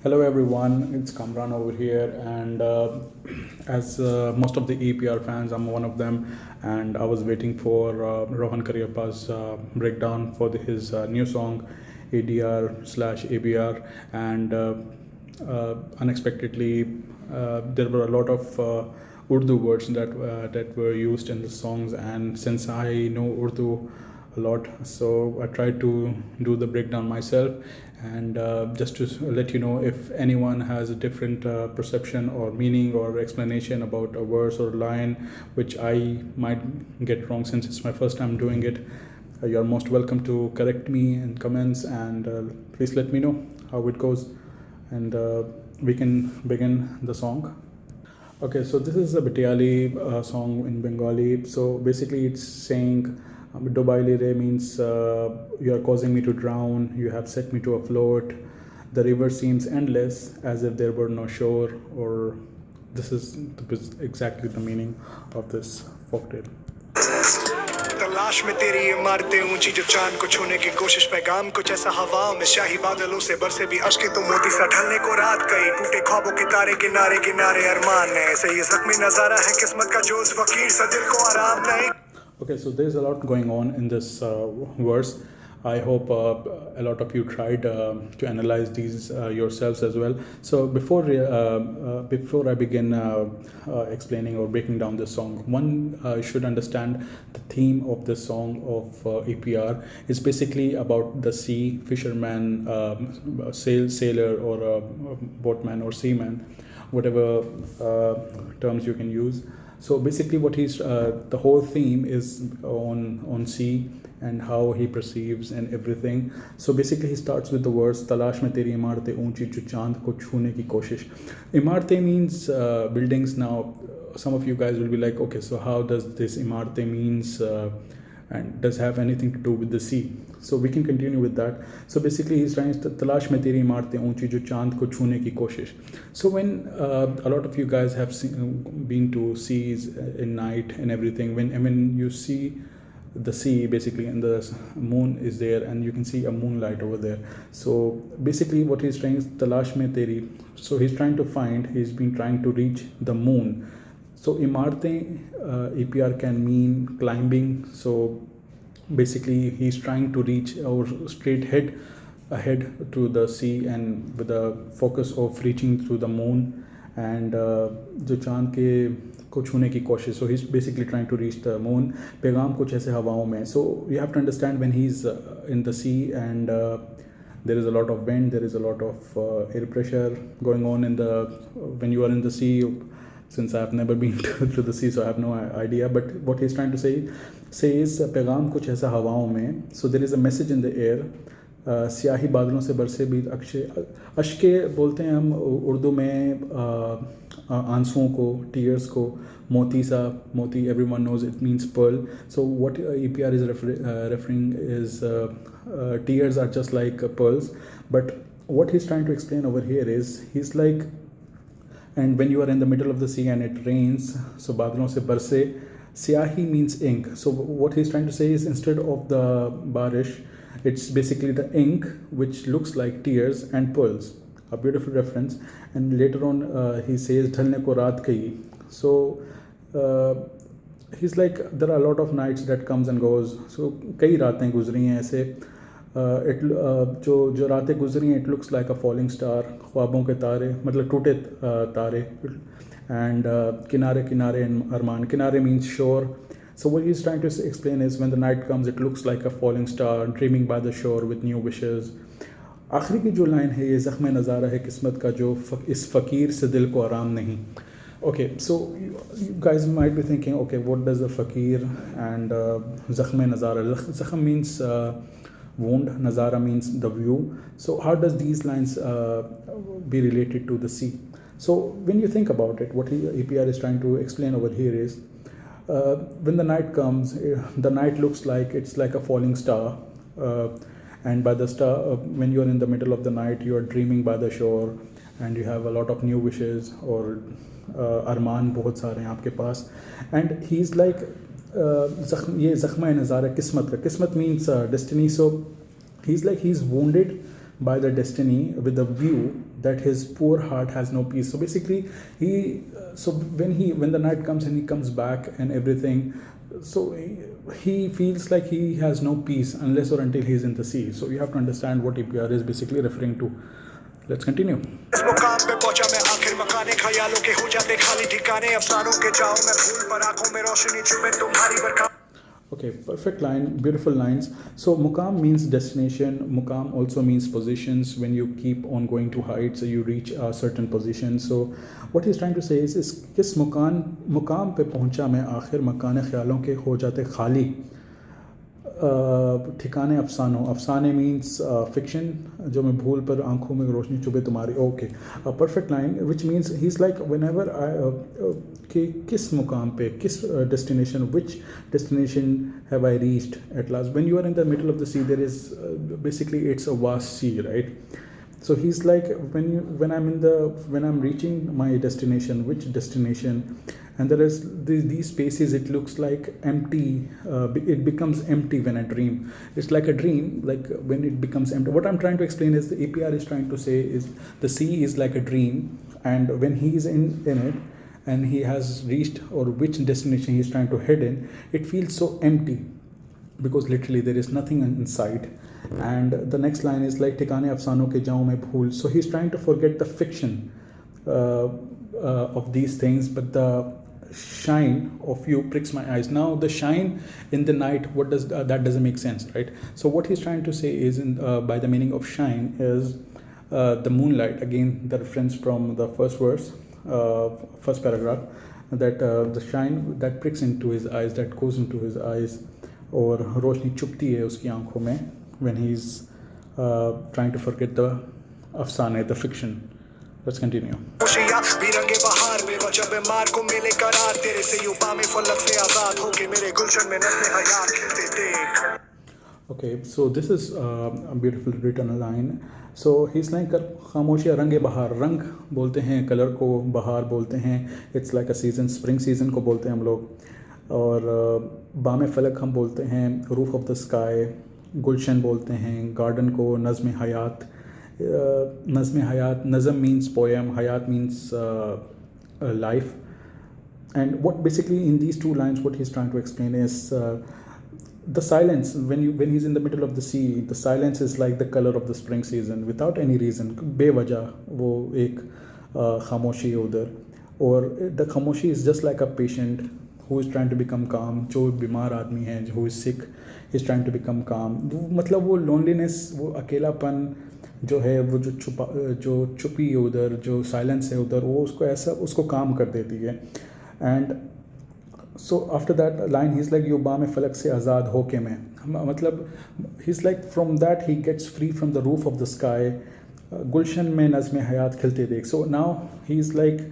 Hello everyone, it's Kamran over here, and as most of the APR fans, I'm one of them, and I was waiting for Rohan Karyappa's breakdown for his new song ADR slash ABR, and unexpectedly there were a lot of Urdu words that were used in the songs, and since I know Urdu a lot, so I tried to do the breakdown myself. And just to let you know, if anyone has a different perception or meaning or explanation about a verse or line which I might get wrong, since it's my first time doing it, you're most welcome to correct me in comments, and please let me know how it goes, and we can begin the song. Okay, so this is a Batiali song in Bengali. So basically, it's saying, Dobaili Re means you are causing me to drown, you have set me to afloat. The river seems endless, as if there were no shore, or this is exactly the meaning of this folktale. तलाश में तेरी इमारतें ऊंची जो चांद को छूने की कोशिश पैगाम कुछ ऐसा हवाओं में शाही बादलों से बरसे भी अश्के तो मोती सा ढलने को रात गई टूटे ख्वाबों के तारे किनारे किनारे अरमान है ऐसे ये जख्मी नजारा है किस्मत का जो उस फकीर सा दिल को आराम नहीं. Okay, so there's a lot going on in this verse. I hope a lot of you tried to analyze these yourselves as well. So before I begin explaining or breaking down this song, one should understand the theme of this song of APR is basically about the sea, fisherman, sailor, or boatman or seaman, whatever terms you can use. So basically, what he's the whole theme is on sea and how he perceives and everything. So basically, he starts with the words "Talash mein teri imarate unchi jo chand ko chhune ki koshish." Imarate means buildings. Now, some of you guys will be like, okay, so how does this imarate means and does have anything to do with the sea? So we can continue with that. So basically, he's trying to तलाश में तेरी इमारतें ऊंची जो चांद को छूने की कोशिश. So when a lot of you guys have been to seas in night and everything, when you see the sea basically, and the moon is there, and you can see a moonlight over there. So basically, what he's trying is तलाश में तेरी. So he's trying to find. He's been trying to reach the moon. So imartein APR can mean climbing. So basically he's trying to reach or straight ahead to the sea, and with the focus of reaching through the moon and जो चांद के को छूने की कोशिश. So he's basically trying to reach the moon. पैगाम कुछ ऐसे हवाओं में. So you have to understand, when he's in the sea and there is a lot of wind, there is a lot of air pressure going on in the when you are in the sea. Since I have never been to the sea, so I have no idea. But what he's trying to say is पैगाम कुछ ऐसा हवाओं में. So there is a message in the air. स्याही बादलों से बरसे भी अश्के बोलते हैं हम उर्दू में आंसुओं को, टीयर्स को. मोती सा, मोती, everyone knows it means pearl. So what APR is referring is tears are just like pearls. But what he's trying to explain over here is, he's like, and when you are in the middle of the sea and it rains, so badlon se barse, siyahi means ink. So what he's trying to say is, instead of the barish, it's basically the ink which looks like tears and pearls. A beautiful reference. And later on he says dhalne ko raat gayi. So he's like, there are a lot of nights that comes and goes. So kai raatein guzri hain aise. जो रातें गुजरी हैं, it looks like a falling star. ख्वाबों के तारे मतलब टूटे तारे. एंड किनारे किनारे अरमान. किनारे मीन्स शोर. So what he's trying to explain is, when the night comes, it looks like a falling star dreaming by the shore with new wishes. आखिरी की जो लाइन है, ये ज़ख्म नज़ारा है किस्मत का जो इस फ़कीर से दिल को आराम नहीं. Okay, so you guys might be thinking, okay, what does the fakir and ज़ख्म नज़ारा. ज़ख्म means wound, Nazara means the view. So how does these lines be related to the sea? So when you think about it, what APR is trying to explain over here is, when the night comes, the night looks like it's like a falling star, and by the star, when you are in the middle of the night, you are dreaming by the shore, and you have a lot of new wishes, or arman बहुत सारे हैं आपके पास. And he's like, ये ज़ख्म नज़ारा किस्मत का. किस्मत means destiny. So he's like, he's wounded by the destiny with the view that his poor heart has no peace. So basically so when the night comes and he comes back and everything, so he feels like he has no peace unless or until he's in the sea. So you have to understand what EPR is basically referring to. Let's continue. इस मुकाम पे पहुंचा मैं आखिर मकाने ख्यालों के हो जाते खाली ठिकाने अफसानों के जाओ मैं भूल पर आंखों में रोशनी चुभे तुम्हारी बरखा. Okay, perfect line, beautiful lines. So Muqam means destination. Muqam also means positions. When you keep on going to heights, you reach a certain position. So what he's trying to say is किस मुकाम पे पहुंचा मैं आखिर मकाने ख्यालों के हो जाते खाली ठिकाने अफसाने मीन्स फिक्शन जो मैं भूल पर आंखों में रोशनी चुभे तुम्हारी. Okay, perfect line which means he is like whenever कि किस मुकाम पे किस destination which destination have I reached at last. When you are in the middle of the sea there is basically it's a vast sea, right? So he's like when I'm reaching my destination, which destination, and there is these spaces, it looks like empty. It becomes empty when I dream. It's like a dream, like when it becomes empty. What I'm trying to explain is the APR is trying to say is the sea is like a dream, and when he is in it, and he has reached or which destination he is trying to head in, it feels so empty because literally there is nothing in sight. And the next line is like ठिकाने अफसानों के जाऊँ मैं भूल. So he's trying to forget the fiction of these things, but the shine of you pricks my eyes. Now the shine in the night, what does that doesn't make sense, right? So what he's trying to say is by the meaning of shine is the moonlight. Again, the reference from the first verse, first paragraph, that the shine that pricks into his eyes, that goes into his eyes, और रोशनी चुभती है उसकी आंखों में when he's trying to forget the afsane, the fiction. Let's continue. खुशियाँ भी रंगे बहार में वजह बीमार को मिले करार तेरे से युवा में फलक से आजाद होके मेरे गुलशन में नस्ल हयात खिलते देख. Okay, so this is a beautiful written line. So he's like खामोशियाँ रंगे बहार. रंग बोलते हैं कलर को, बहार बोलते हैं it's like a season, spring season को बोलते हैं हम लोग. और बामे फलक हम बोलते हैं, रूफ ऑफ द स्काई गुलशन बोलते हैं, गार्डन को नज़्म हयात. नज़्म हयात, नज़म मीन्स पोएम, हयात means life. And what basically in these two lines what he's trying to explain is the silence when he's in the middle of the sea. The silence is like the color of the spring season without any reason. बेवजह वो एक खामोशी है उधर. और the खामोशी is just like a patient who is trying to become calm. जो बीमार आदमी है, who is sick, is trying to become calm. मतलब वो loneliness, वो अकेलापन जो है, वो जो चुपी है उधर, जो साइलेंस है उधर, वो उसको काम कर देती है. And so after that line he is like युबा में फलक से आज़ाद होके मैं, मतलब he is like from that he gets free from the roof of the sky. गुलशन में नज़्म हयात खिलते देख. So now he is like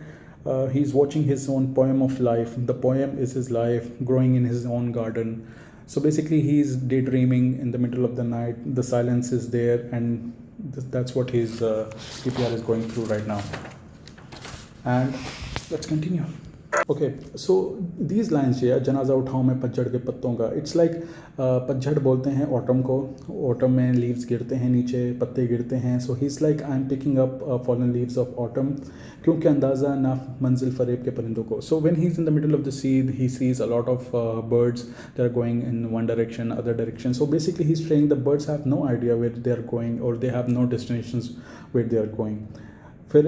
he's watching his own poem of life. The poem is his life growing in his own garden. So basically he's daydreaming in the middle of the night. The silence is there, and that's what his EPR is going through right now. And let's continue. Okay, so these lines here, जनाजा उठाऊँ मैं पतझड़ के पत्तों का. It's like पतझड़ बोलते हैं autumn को. ऑटम में लीव्स गिरते हैं, नीचे पत्ते गिरते हैं. So he's like I'm picking up fallen leaves of autumn, क्योंकि अंदाज़ा ना मंजिल फरेब के परिंदों को. So when he's in the middle of the sea, he sees a lot of birds that are going in one direction, other direction. So basically he's saying the birds have no idea where they are going, or they have no destinations where they are going. फिर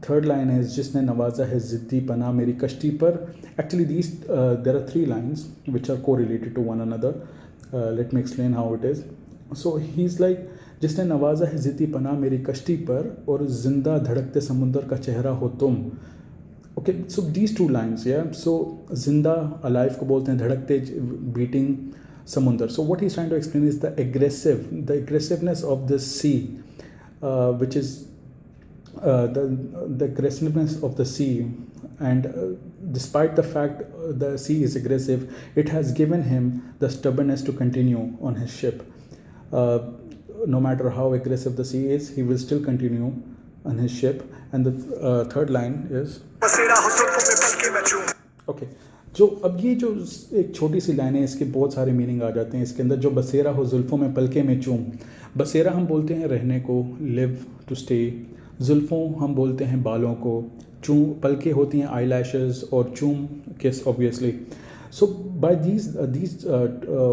third line है जिसने नवाजा है ज़िद्दी पना मेरी कश्ती पर. Actually these there are three lines which are correlated to one another. Let me explain how it is. So he is like जिसने नवाजा है ज़िद्दी पना मेरी कश्ती पर और जिंदा धड़कते समुंदर का चेहरा हो तुम. Okay, so these two lines, या सो जिंदा अलाइव को बोलते हैं, धड़कते बीटिंग समुंदर. So what he is trying to explain is the aggressiveness of the sea, which is the aggressiveness of the sea. And despite the fact the sea is aggressive, it has given him the stubbornness to continue on his ship. No matter how aggressive the sea is, he will still continue on his ship. And the third line is okay. जो अब ये जो एक छोटी सी line है, इसके बहुत सारे मीनिंग आ जाते हैं इसके अंदर. जो बसेरा हो जुल्फ़ों में पलके में चूम. बसेरा हम बोलते हैं रहने को, लिव, टू स्टे. जुल्फ़ों हम बोलते हैं बालों को, चूम पलकें होती हैं आई लैशेज़, और चूम किस obviously. So by these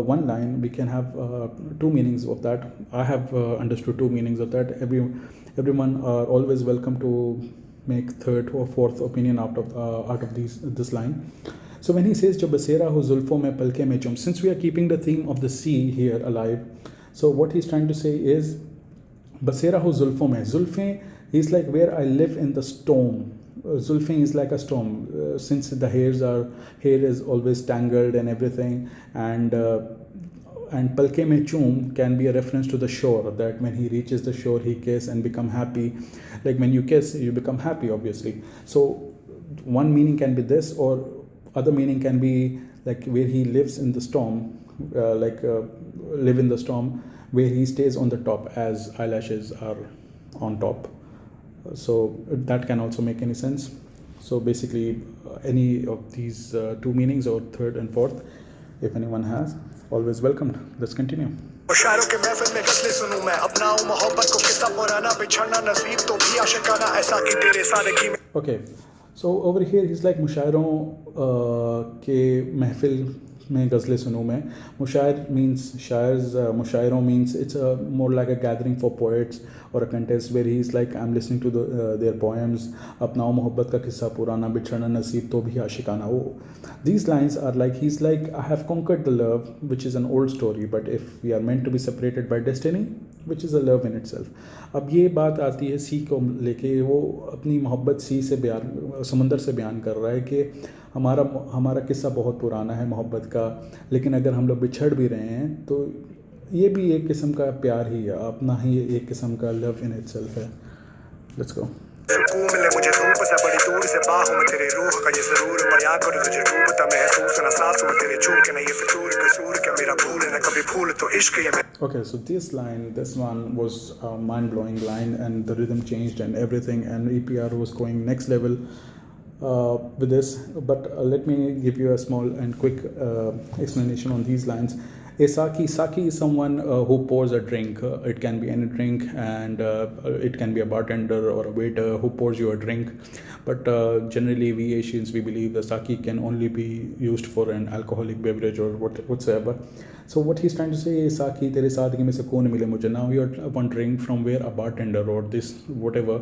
one line we can have two meanings of that. I have understood two meanings of that. Everyone are always welcome to make third or fourth opinion out of this line. So when he says jo basera ho zulfon mein palke mein chum, since we are keeping the theme of the sea here alive, so what he's trying to say is basera ho zulfon mein, zulfein is like where I live in the storm. Zulfin is like a storm, since the hair is always tangled and everything, and palke mein choom can be a reference to the shore, that when he reaches the shore he kiss and become happy. Like when you kiss you become happy obviously. So one meaning can be this, or other meaning can be like where he lives in the storm, live in the storm, where he stays on the top as eyelashes are on top. So that can also make any sense. So basically any of these two meanings, or third and fourth, if anyone has, always welcomed. Let's continue. शायरों के महफिल में गज़लें सुनूं मैं, अपनाऊं मोहब्बत को किस्सा पुराना, बिछड़ना नसीब तो भी आशिकाना, ऐसा कि तेरे सादगी में. Okay, so over here he's like मुशायरों के महफिल में गज़लें सुनूं मैं. मुशायर means शायर्स, मुशायरों means it's more like a gathering for poets or a contest where he's like I'm listening to their poems. अपनाओ मोहब्बत का किस्सा पुराना, बिछड़ना नसीब तो भी आशिकाना. These lines are like he's like I have conquered the love, which is an old story, but if we are meant to be separated by destiny, which is a love in itself. अब ये बात आती है सी को लेके, वो अपनी मोहब्बत सी से बयान, समंदर से बयान कर रहा है कि हमारा किस्सा बहुत पुराना है मोहब्बत का, लेकिन अगर हम लोग बिछड़ भी रहे हैं तो ये भी एक किस्म का प्यार ही है, अपना ही एक किस्म का लव इन इटसेल्फ है. Let's go. सुकून मिले मुझे धूप से बड़ी दूर से, बाहों में तेरे रूह का ये जरूर बयां करूं तुझे, डूबता महसूस ना सांस में तेरे छू के, नहीं ये फितूर कसूर क्या मेरा भूल ना कभी भूल तो इश्क ये. Okay, so this one was a mind-blowing line, and the rhythm changed and everything, and EPR was going next level with this. But let me give you a small and quick explanation on these lines. A saki is someone who pours a drink. It can be any drink, and it can be a bartender or a waiter who pours you a drink. But generally we Asians, we believe the sake can only be used for an alcoholic beverage or whatsoever. So what he's trying to say is sake tere saadgi mein sukoon mile mujhe. Now you're wondering from where a bartender or this whatever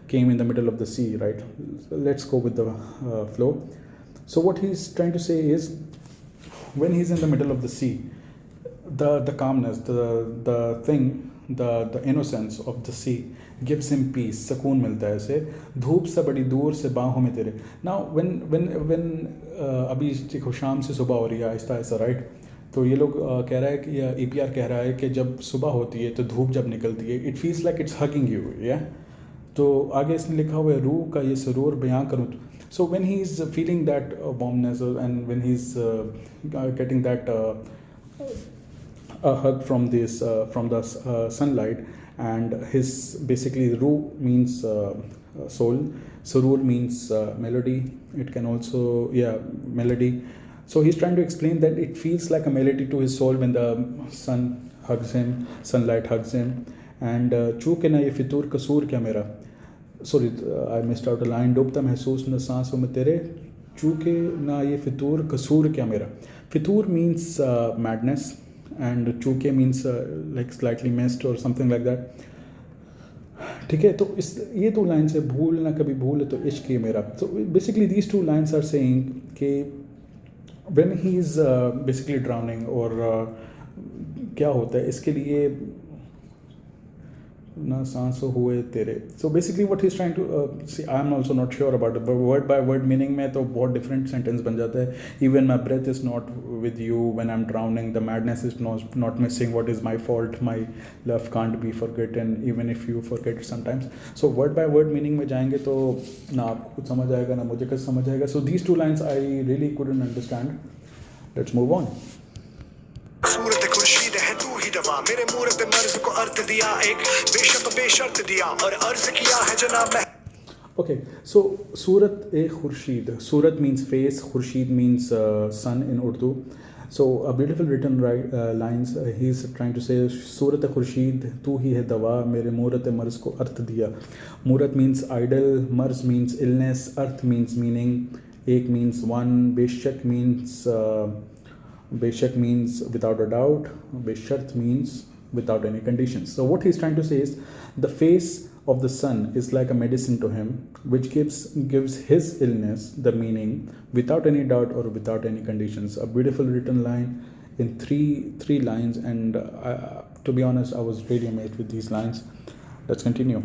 came in the middle of the sea, right? So let's go with the flow. So what he's trying to say is when he's in the middle of the sea, the calmness, the thing, the innocence of the sea gives him peace, sukoon milta hai use. धूप से बड़ी दूर से बाहों में तेरे. Now when अभी देखो शाम से सुबह हो रही है आहिस्ता आहिस्ता, राइट? तो ये लोग कह रहा है कि EPR कह रहा है कि जब सुबह होती है तो धूप जब निकलती है, it feels like it's hugging you, या. तो आगे इसने लिखा हुआ है रूह का ये सरूर बयां करूँ. So when he is feeling that warmness, and when he's getting that a hug from the sunlight, and his basically ruh means soul, surur means melody. It can also melody. So he's trying to explain that it feels like a melody to his soul when the sunlight hugs him. And चूके ना ये फितूर कसूर क्या मेरा, sorry, I missed out a line. डूबता महसूस न सांसों में तेरे, चूके ना ये फितूर कसूर क्या मेरा. फितूर means madness, and चूके means like slightly missed or something like that. ठीक है, तो ये दो लाइन से भूल ना कभी भूल तो इश्क ये मेरा. So basically these two lines are saying कि when he is basically drowning, or क्या होता है इसके लिए ना सांसों हुए तेरे. So basically what he's trying to see, I'm also not sure about it, but word by word meaning में तो बहुत different sentence बन जाता है. Even my breath is not with you when I'm drowning, the madness is not missing, what is my fault, my love can't be forgotten even if you forget it sometimes. So word by word meaning में जाएंगे तो ना आपको कुछ समझ आएगा ना मुझे कुछ समझ आएगा. So these two lines I really couldn't understand. Let's move on. सूरत खुर्शीद है तू ही दवा, मेरे मूरत मर्ज को अर्थ दिया, एक बेशक बेशर्त दिया और अर्ज किया है जनाब. Okay, so Surat-e Khurshid. Surat means face, Khurshid means sun in Urdu. So a beautiful written lines. He's trying to say, सूरत खुर्शीद तू ही है दवा, मेरे मूरत मर्ज को अर्थ दिया. मूरत means idol, मर्ज means illness, अर्थ means meaning, एक means one, बेशक means without a doubt, beshart means without any conditions. So what he's trying to say is, the face of the sun is like a medicine to him, which gives his illness the meaning without any doubt or without any conditions. A beautiful written line in three lines, and to be honest, I was really amazed with these lines. Let's continue.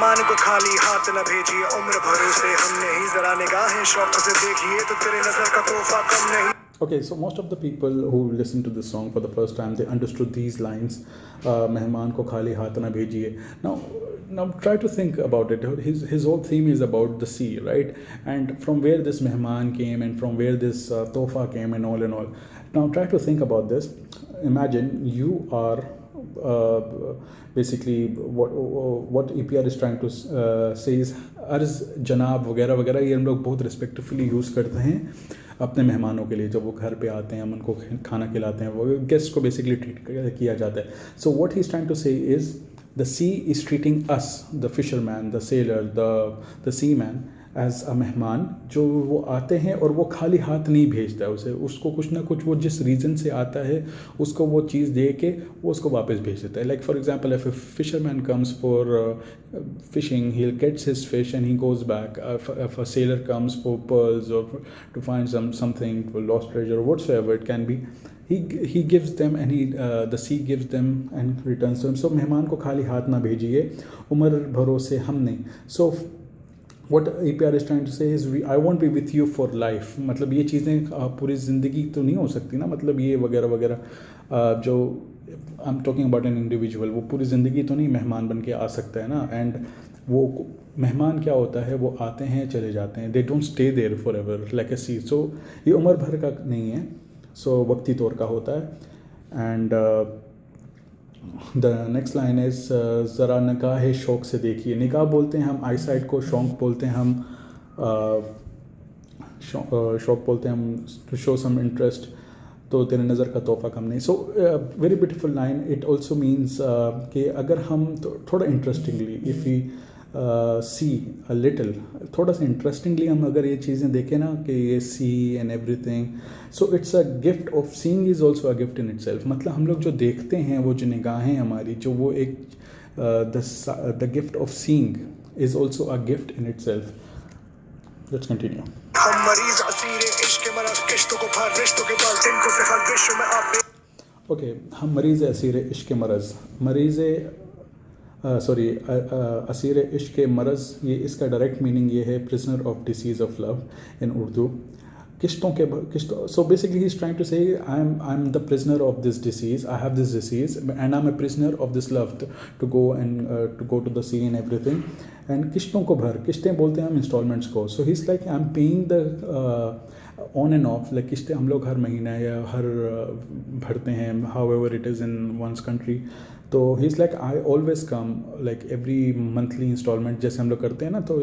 मान को खाली हाथ न भेजिए, उम्र भरोसे हम नहीं, जरा निगाहें शौक से देखिए तो तेरे नजर का तोहफा कम नहीं. Okay, so most of the people who listen to this song for the first time, they understood these lines, mehman ko khali haath na bhejiye. Now try to think about it. His whole theme is about the sea, right? And from where this mehman came, and from where this tofa came, and all. Now try to think about this. Imagine you are basically what EPR is trying to say is अर्ज जनाब वगैरह वगैरह, ये हम लोग बहुत respectfully use करते हैं अपने मेहमानों के लिए. जब वो घर पे आते हैं, हम उनको खाना खिलाते हैं, वो गेस्ट को बेसिकली ट्रीट किया जाता है. So what he is trying to say is, the sea is treating us, the fisherman, the sailor, the sea man, as a मेहमान. जो वो आते हैं और वो खाली हाथ नहीं भेजता है उसको कुछ ना कुछ, वो जिस रीज़न से आता है उसको वो चीज़ दे के वो उसको वापस भेज देता है. Like for example, if a fisherman comes for fishing, he gets his fish and he goes back. If a sailor comes for pearls or to find something, for lost treasure, whatsoever it can be, he gives them, and the sea gives them and returns them. So मेहमान को खाली हाथ ना भेजिए, उम्र भरोसे हम नहीं. So what EPR is trying to say is, I won't be with you for life. मतलब ये चीज़ें पूरी ज़िंदगी तो नहीं हो सकती ना, मतलब ये वगैरह वगैरह. जो I am talking about an individual, वो पूरी ज़िंदगी तो नहीं मेहमान बन के आ सकता है ना. एंड वो मेहमान क्या होता है, वो आते हैं चले जाते हैं, they don't stay there for ever like a sea. So ये उम्र भर का नहीं है, सो वक्ती तौर का होता है. And the next line is, ज़रा निगाह शौक़ से देखिए. निगाह बोलते हैं हम आई साइड को, शौक़ बोलते हैं हम शौक़ बोलते हैं हम टू शो सम इंटरेस्ट. तो तेरे नज़र का तोहफ़ा कम नहीं. So very beautiful line. It also means कि अगर हम थोड़ा interestingly, if we see a little, थोड़ा सा इंटरेस्टिंगली हम अगर ये चीज़ें देखें ना, कि ये sea and everything, so it's a gift of seeing is also a gift in itself. मतलब हम लोग जो देखते हैं, वो जो निगाहें हमारी, जो वो एक the gift of seeing is also a gift in itself. Let's continue. हम मरीज असीरे इश्क मरज, किश्तों को भर रिश्तों के बल, जिनको से हर विश्व में आप. ओके, हम मरीज़ असीर इश्क मरज़, असीर इश्क मरज़, ये इसका डायरेक्ट मीनिंग ये है, prisoner of disease of love in Urdu. किश्तों. So basically he is trying to say, I am the prisoner of this disease, I have this disease and I am a prisoner of this love to go to the sea and everything. And किश्तों को भर, किश्तें बोलते हैं हम installments को. So he is like, I am paying the on and off, like किस्तें हम लोग हर महीना या हर भरते हैं, however it is in one's country. तो he is like, I always come like every monthly installment जैसे हम लोग करते हैं ना, तो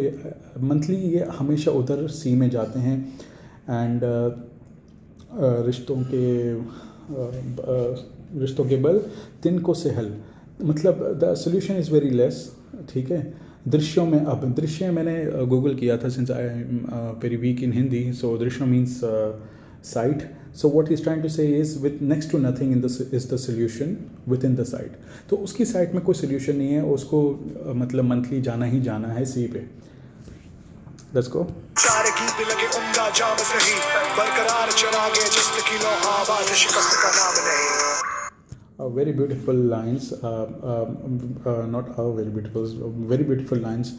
मंथली ये हमेशा उधर सी में जाते हैं. एंड रिश्तों के बल तिनको से हल, मतलब the solution is very less. ठीक है. दृश्यों में, अब दृश्य मैंने गूगल किया था, since I am very weak in Hindi. So दृश्य means sight. So what he is trying to say is, with next to nothing in the is the solution within the sight. तो उसकी site में कोई solution नहीं है, उसको मतलब monthly जाना ही जाना है सी पे. Let's go. चार गीत लगे उम्दा जाम सही, बरकरार चरागे जिस्त की लो आवाज, शिकस्त का नाम नहीं. Very beautiful lines, not very beautiful, very beautiful lines.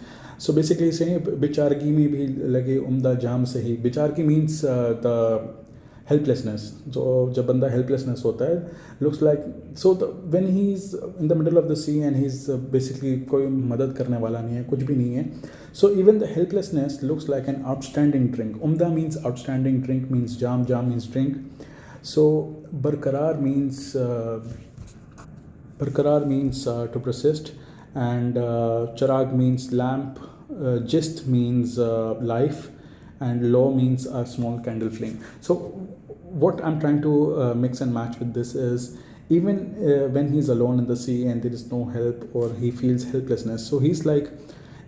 So basically saying, बेचारगी में भी लगे उम्दा जाम सही. बेचारगी means the helplessness. जो जब बंदा helplessness होता है, looks like, so when he's in the middle of the sea and he's basically कोई मदद करने वाला नहीं है, कुछ भी नहीं है. So even the helplessness looks like an outstanding drink. उम्दा means outstanding, drink means jam means drink. So barkarar means to persist, and charag means lamp, gist means life, and law means a small candle flame. So what I'm trying to mix and match with this is even when he's alone in the sea and there is no help or he feels helplessness, so he's like,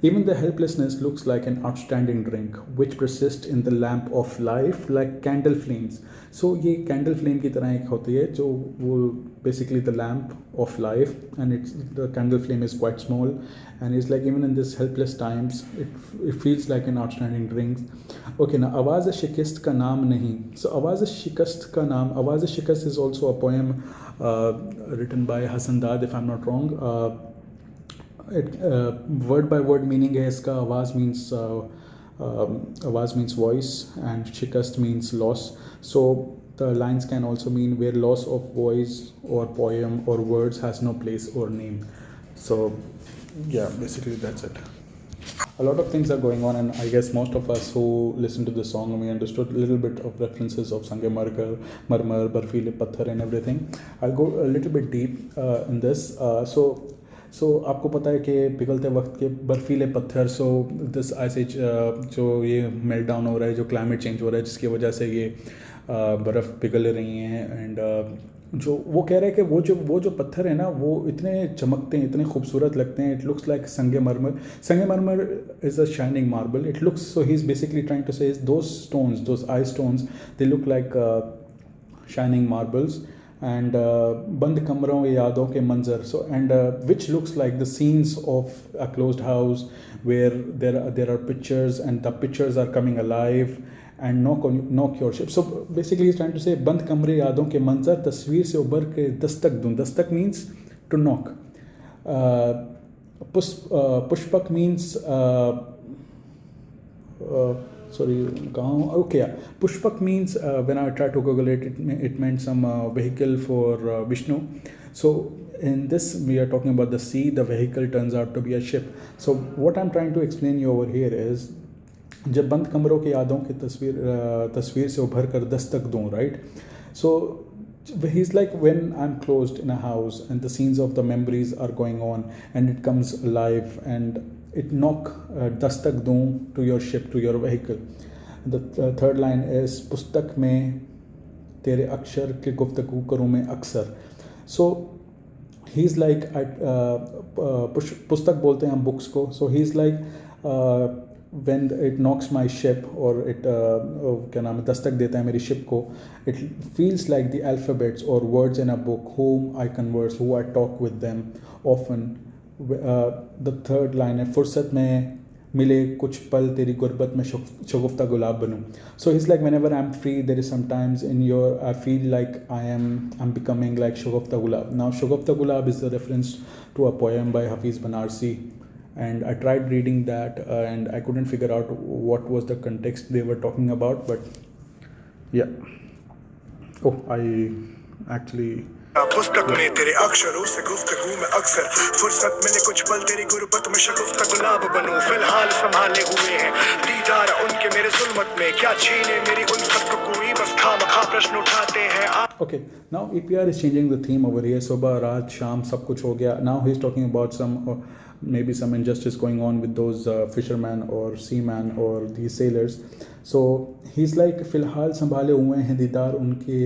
even the helplessness looks like an outstanding drink which persists in the lamp of life like candle flames. So ये candle flame की तरह एक होती है जो वो basically the lamp of life, and it's the candle flame is quite small, and it's like even in this helpless times it feels like an outstanding drink. Okay, now आवाज़ शिकस्त का नाम नहीं. So आवाज़ शिकस्त का नाम, आवाज़ शिकस्त is also a poem written by Hassan Dad if I'm not wrong. Word by word meaning है इसका. आवाज़ means voice and shikast means loss. So the lines can also mean where loss of voice or poem or words has no place or name. So yeah, basically that's it. A lot of things are going on, and I guess most of us who listened to the song, we understood a little bit of references of Sange Marmar, Barfile Patthar and everything. I'll go a little bit deep in this. So आपको पता है कि पिघलते वक्त के बर्फीले पत्थर, so this ice as जो ये मेल्ट डाउन हो रहा है, जो क्लाइमेट चेंज हो रहा है जिसकी वजह से ये बर्फ़ पिघल रही हैं, एंड जो वो कह रहे हैं कि वो जो पत्थर है ना वो इतने चमकते हैं, इतने खूबसूरत लगते हैं. इट लुक्स लाइक संगे मरमर is a shining marble. It looks, so he is basically trying to say those stones, those eye stones, they look like shining marbles. And बंद कमरों यादों के मंजर, so and which looks like the scenes of a closed house where there are pictures and the pictures are coming alive and knock your ship. So basically he's trying to say बंद कमरे यादों के मंजर तस्वीर से उबर के दस्तक दूं. Dastak means to knock. Pushpak means sorry, okay, yeah. Pushpak means when I tried to Google it, it meant some vehicle for Vishnu. So in this we are talking about the sea. The vehicle turns out to be a ship. So what I'm trying to explain you over here is जब बंद कमरों की यादों की तस्वीर से उभर कर दस्तक दूं, right? So he's like, when I'm closed in a house and the scenes of the memories are going on and it comes alive and it knock dastak doon to your ship, to your vehicle. The third line is pustak mein tere akshar ke guftagoo karoon mein aksar. So he's like pustak bolte hain hum books ko. So he's like when it knocks my ship or it क्या नाम है दस्तक देता है मेरी ship को, it feels like the alphabets or words in a book whom I converse, who I talk with them often. The third line है फुर्सत में मिले कुछ पल तेरी गुर्बत में शगुफ्ता गुलाब बनूं. So he's like, whenever I'm free, there is sometimes I feel like I'm becoming like Shagufta Gulab. Now Shagufta Gulab is a reference to a poem by Hafiz Banarsi, and I tried reading that and I couldn't figure out what was the context they were talking about, but yeah. Oh, I actually पुस्तक में तेरे अक्षरों से गुफ्तगू में अक्सर फुर्सत मिले कुछ पल तेरी गुर्बत में शगुफ्ता गुलाब बनूं. फिलहाल संभाले हुए हैं दीदार उनके मेरे जुल्मत में, क्या छीने मेरी उल्फत को कोई, बस खामखा प्रश्न उठाते हैं. Okay, now EPR is changing the theme over here. सुबह रात शाम सब कुछ हो गया. Now he's talking about some maybe some injustice going on with those fishermen or seamen or these sailors. So he's like फिलहाल संभाले हुए हैं दीदार उनके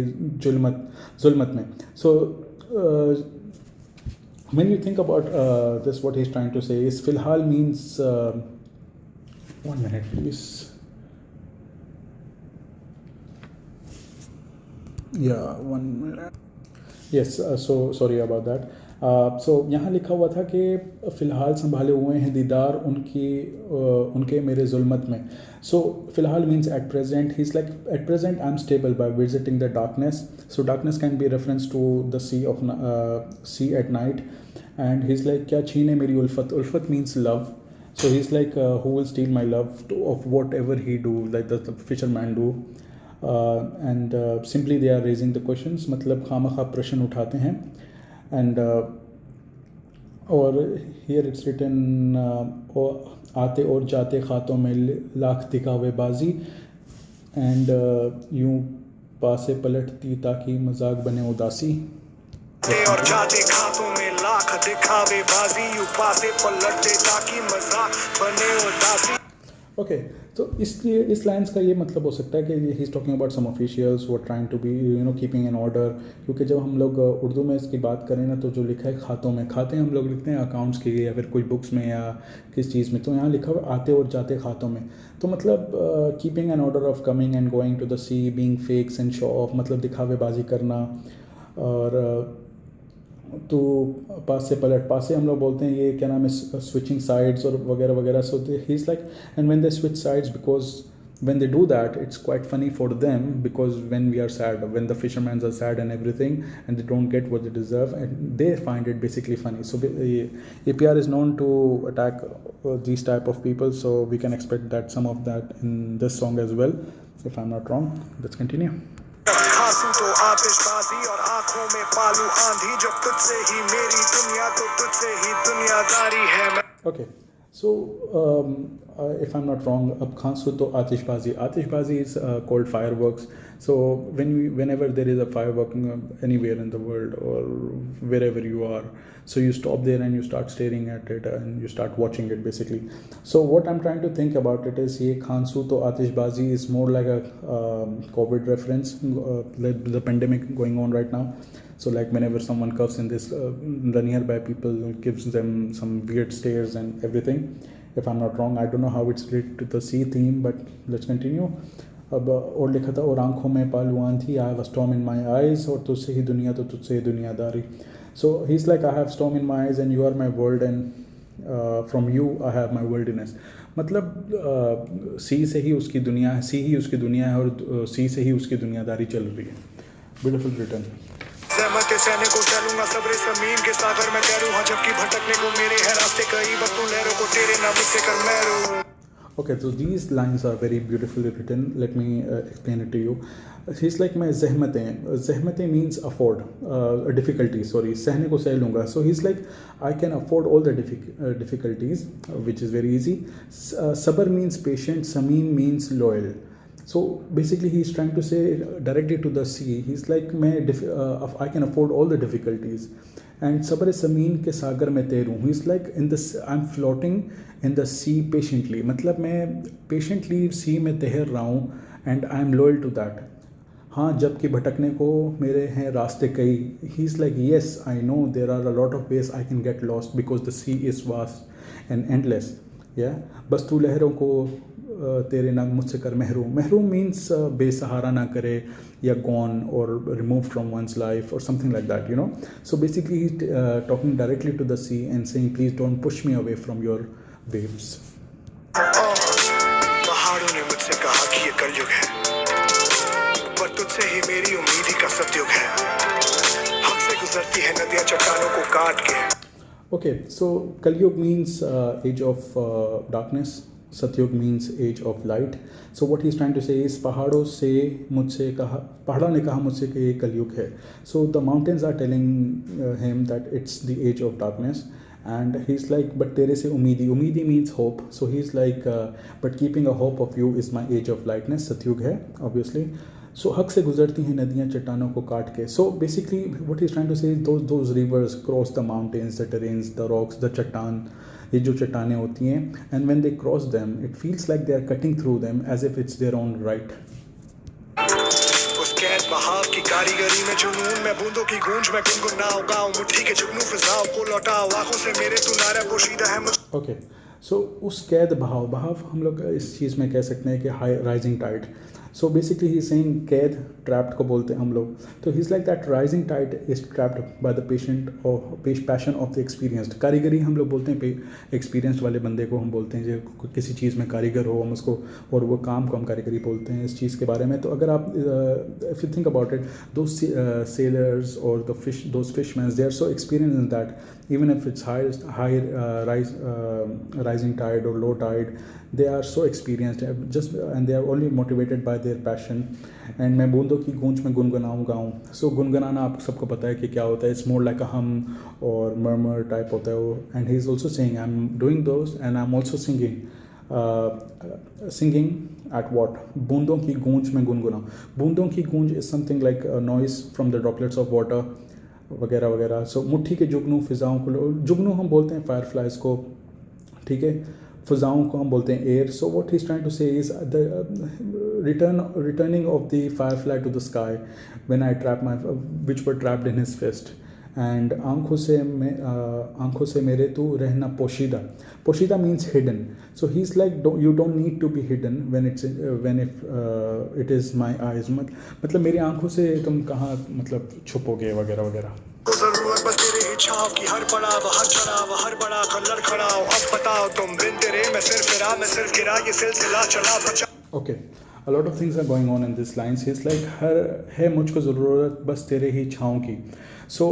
जुल्मत में. So when you think about this, what he's trying to say is फिलहाल means 1 minute please. Yeah, 1 minute. Yes, so sorry about that. So यहाँ लिखा हुआ था कि फ़िलहाल संभाले हुए हैं दीदार उनके मेरे जुल्मत में. So फ़िलहाल means at present. He's like, at present I'm stable by visiting the darkness. So darkness can be a reference to the sea at night. And he's like, क्या छीने मेरी उल्फत. Ulfat means love. So he's like, who will steal my love of whatever he do, like the fisherman do. And simply they are raising the questions, मतलब खामखा प्रश्न उठाते हैं. And और here it's written आते और जाते खातों में लाख दिखावे बाजी, and यूं पासे पलटती ताकि मजाक बने उदासी. और जाते खातों में लाख दिखावे बाजी, यूं पासे पलटते ताकि मजाक बने उदासी. ओके, तो इसलिए इस लाइन्स का ये मतलब हो सकता है कि he is talking about some officials वो trying to be keeping an order, क्योंकि जब हम लोग उर्दू में इसकी बात करें ना, तो जो लिखा है खातों में, खाते हम लोग लिखते हैं अकाउंट्स के लिए या फिर कोई बुक्स में या किस चीज़ में, तो यहाँ लिखा हुआ आते और जाते खातों में, तो मतलब keeping an order of coming and going to the sea, being fakes and show off, मतलब दिखावेबाजी करना। और तो पास से पलट, पास से हम लोग बोलते हैं ये क्या नाम है, स्विचिंग साइड्स और वगैरह वगैरह। So he is like, and when they switch sides, because when they do that, it's quite funny for them, because when we are sad, when the fishermen are sad and everything and they don't get what they deserve, and they find it basically funny. So APR is known to attack these type of people, so we can expect that some of that in this song as well, if I'm not wrong. Let's continue. खांसू तो आतिशबाजी और आंखों में पालू आंधी, जब तुझसे ही मेरी दुनिया तो तुझसे ही दुनियादारी है। Okay, so if I'm not wrong, ab khansu to atishbazi. Atishbazi is called fireworks. So whenever there is a firework anywhere in the world or wherever you are, so you stop there and you start staring at it and you start watching it basically. So what I'm trying to think about it is, ye khansu to atishbazi is more like a COVID reference, the pandemic going on right now. So like whenever someone coughs in this, the nearby people gives them some weird stares and everything. If I'm not wrong, I don't know how it's related to the sea theme, but let's continue. अब और लिखा था, और आंखों में पालुआन थी, I have a storm in my eyes, और तुझसे ही दुनिया तो तुझसे ही दुनियादारी. So he's like, I have storm in my eyes and you are my world, and from you I have my worldliness. मतलब सी से ही उसकी दुनिया है, सी ही उसकी दुनिया है, और सी से ही उसकी दुनियादारी चल रही है. Beautiful written. ज़हमत सहने को चलूंगा सब्र समीम के सागर में तैरूं, हाँ जबकि भटकने को मेरे है रास्ते कई, बस तू लहरों को तेरे नाम मुझसे कर मैं। Okay, so these lines are very beautifully written. Let me explain it to you. He's like, मैं ज़हमतें means afford, difficulty, sorry, सहने को सह लूँगा. So he's like, I can afford all the difficulties, which is very easy. Sabr means patient, Sameem means loyal. So basically he's trying to say directly to the sea, he's like, I can afford all the difficulties. And sabr samin के सागर में तैरूं, he's like, I'm floating in the sea patiently, मतलब मैं patiently sea में तैर रहा हूँ, and I'm loyal to that. हाँ जबकि भटकने को मेरे हैं रास्ते कई, he's like, yes I know there are a lot of ways I can get lost because the sea is vast and endless. Yeah, बस तू लहरों को तेरे नाग मुझसे कर महरूम. महरूम मीन्स बेसहारा ना करे, या गॉन और रिमूव फ्रॉम वंस लाइफ और something like that, you know. So basically he talking directly to the sea and saying, please don't push me away from your waves. पहाड़ों ने मुझसे कहा कि ये कलयुग है, पर तुझसे ही मेरी उम्मीद ही का सतयुग है, हक से गुजरती है नदियां चट्टानों को काट के. Okay, so Kalyug means age of darkness. Satyug means age of light. So what he's trying to say is, पहाड़ों से मुझसे कहा, पहाड़ों ने कहा मुझसे कि ये कलयुग है. So the mountains are telling him that it's the age of darkness. And he's like, but तेरे से उम्मीदी means hope. So he's like, but keeping a hope of you is my age of lightness. Satyug है obviously. So हक से गुजरती हैं नदियाँ चट्टानों को काट के. So basically what he's trying to say is, those rivers cross the mountains, the terrains, the rocks, the चट्टान, ये जो चट्टानें होती हैं, and when they cross them, it feels like they are cutting through them as if it's their own right. उस कैद बहाव की कारीगरी में जुनून में बूंदों की गूंज में गुनगुनाऊं गाऊं, मुट्ठी के जुगनू फिजाओं को लौटाओ, आंखों से मेरे तू नारा पोशीदा है मुझ. Okay, so उस कैद बहाव हम लोग इस चीज़ में कह सकते हैं कि high rising tide. So basically he saying, कैद ट्रैप्ड को बोलते हैं हम लोग. तो he is like that rising tide is trapped by the patient और पैशन ऑफ द एक्सपीरियंस्ड. कारीगरी हम लोग बोलते हैं, एक्सपीरियंस्ड वाले बंदे को हम बोलते हैं, जो किसी चीज़ में कारीगर हो हम उसको, और वो काम को हम कारीगरी बोलते हैं इस चीज़ के बारे में. तो अगर आप if you think about it, those sailors और those fishermen, they are so experience in that even if it's rising tide or low tide, they are so experienced, and they are only motivated by their passion. And मैं बूंदों की गूंज में गुनगुनाऊं गाऊं. So गुनगुनाना आप सबको पता है कि क्या होता है. It's more like a hum or murmur type होता है वो. And he is also saying, I'm doing those and I'm also singing. Singing at what? बूंदों की गूंज में गुनगुनाऊं. बूंदों की गूंज is something like a noise from the droplets of water वगैरह वगैरह. सो मुट्ठी के जुगनू फिजाओं को, जुगनू हम बोलते हैं फायर फ्लाइज को, ठीक है. फ़ज़ाओं को हम बोलते हैं air. So what he is trying to say is the returning of the firefly to the sky when I trap my which were trapped in his fist. And आंखों से मेरे तू रहना पोशीदा. पोशीदा means hidden. So he's like, you don't need to be hidden when it is my eyes. मतलब मेरी आंखों से तुम कहाँ मतलब छुपोगे वगैरह वगैरह. तो जरूरत बस तेरे ही छाव की, हर पड़ाव हर चढ़ाव हर बड़ा खल्लड़ खड़ाओ. अब बताओ तुम बिन तेरे मैं सिर्फ गिरा ये सिलसिला चला बचा. Okay, a lot of things are going on in these lines. He's like, हर है मुझको ज़रूरत बस तेरे ही छाँव की. So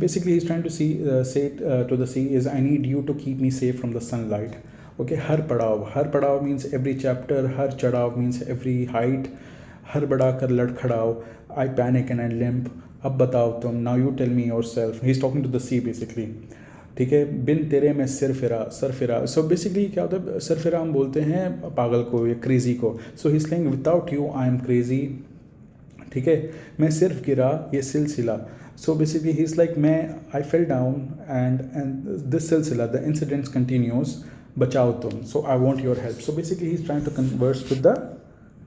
basically he's trying to say to the sea is, I need you to keep me safe from the sunlight. Okay, हर पड़ाव means every chapter, हर चढ़ाव means every height, हर बड़ा कर लड़खड़ाओ. I panic and I limp. अब बताओ तुम, now you tell me yourself. He's talking to the sea basically. ठीक है. बिन तेरे में सर फिरा. सो बेसिकली क्या होता है, सर फिरा हम बोलते हैं पागल को या क्रेज़ी को. So he is saying without you I am crazy. ठीक है. मैं सिर्फ गिरा ये सिलसिला. So basically he is like मैं I fell down and this सिलसिला द इंसिडेंट्स कंटिन्यूस. बचाओ तुम. So I want your help. So basically he is trying to converse with the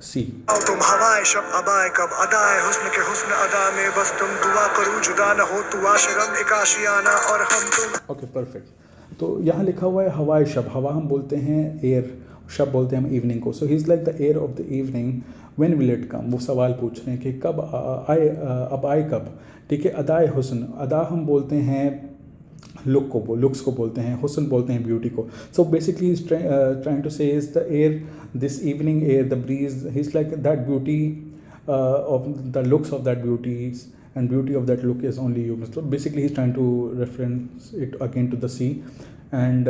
sea. तुम हवाए शब अबाए कब अदाए हुस्न के हुस्न अदा में बस तुम दुआ करूं जुदा न हो तू आशरम एक आशियाना और हम तुम. Okay perfect. तो यहाँ लिखा हुआ है हवाए शब. हवा हम बोलते हैं एयर, शब बोलते हैं हम इवनिंग को. So he is like the air of the evening. When will it come. वो सवाल पूछ रहे हैं कि कब आए, अब आए कब. ठीक है. अदाए हुस्न. अदा हम बोलते हैं लुक्स को बोलते हैं. हुस्न बोलते हैं ब्यूटी को. So basically is trying to say is the air, this evening air, the breeze. He is like that beauty of the looks of that beauties and beauty of that look is only you. So basically he's trying to reference it again to the sea. And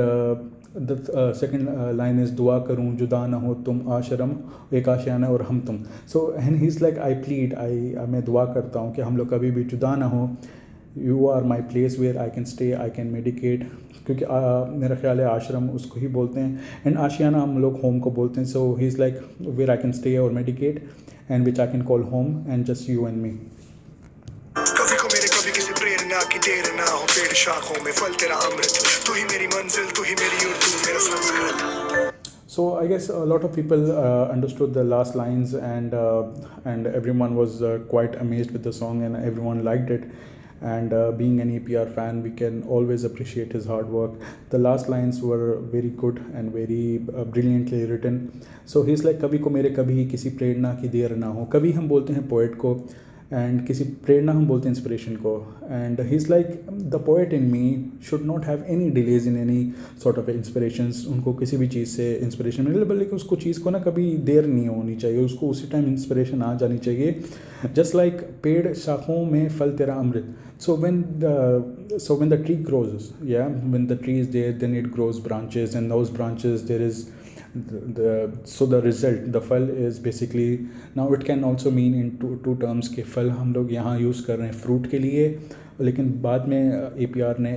the second line is दुआ करूँ जुदा ना हो तुम आशरम एक आशियाना और हम तुम. So and he's like I plead, मैं दुआ करता हूँ कि हम लोग कभी भी जुदा ना हो. You are my place where I can stay, I can medicate. क्योंकि मेरा ख्याल है आश्रम उसको ही बोलते हैं एंड आशियाना हम लोग होम को बोलते हैं. So he is like where I can stay or medicate and which I can call home and just you and me. कभी को मेरे कभी किसी प्रेरणा की देर ना हो. पेड़ शाखों में फल तेरा अमृत. तू ही मेरी मंजिल, तू ही मेरी उर्दू, मेरा Sanskrit. So I guess a lot of people understood the last lines and everyone was quite amazed with the song and everyone liked it. And being an EPR fan, we can always appreciate his hard work. The last lines were very good and very brilliantly written. So he's like कभी को मेरे कभी किसी प्रेरणा की देर ना हो. कभी हम बोलते हैं पोएट को एंड किसी प्रेरणा हम बोलते हैं इंस्पिरेशन को. And he is like the poet in me should not have any delays in any sort of inspirations. उनको किसी भी चीज़ से इंस्पिरेशन मिले, बल्कि उसको चीज़ को ना कभी देर नहीं होनी चाहिए, उसको उसी टाइम इंस्पिरेशन आ जानी चाहिए. जस्ट लाइक पेड़ शाखों में फल तेरा अमृत. So when the tree grows, when the tree is there, then it grows branches, and those branches there is the result, the फल is basically, now it can also mean in two terms के फल हम लोग यहाँ use कर रहे हैं fruit के लिए, लेकिन बाद में APR ने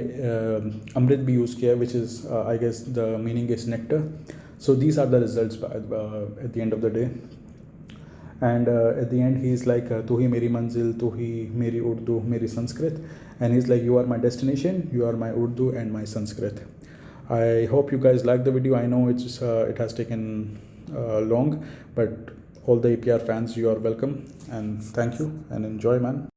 अमृत भी यूज़ किया, which is I guess the meaning is nectar. So these are the results at the end of the day. And at the end he is like तू ही मेरी मंजिल, तू ही मेरी उर्दू, मेरी Sanskrit. And he's like you are my destination, you are my Urdu and my Sanskrit. I hope you guys like the video. I know it has taken long, but all the APR fans, you are welcome and thank you and enjoy, man.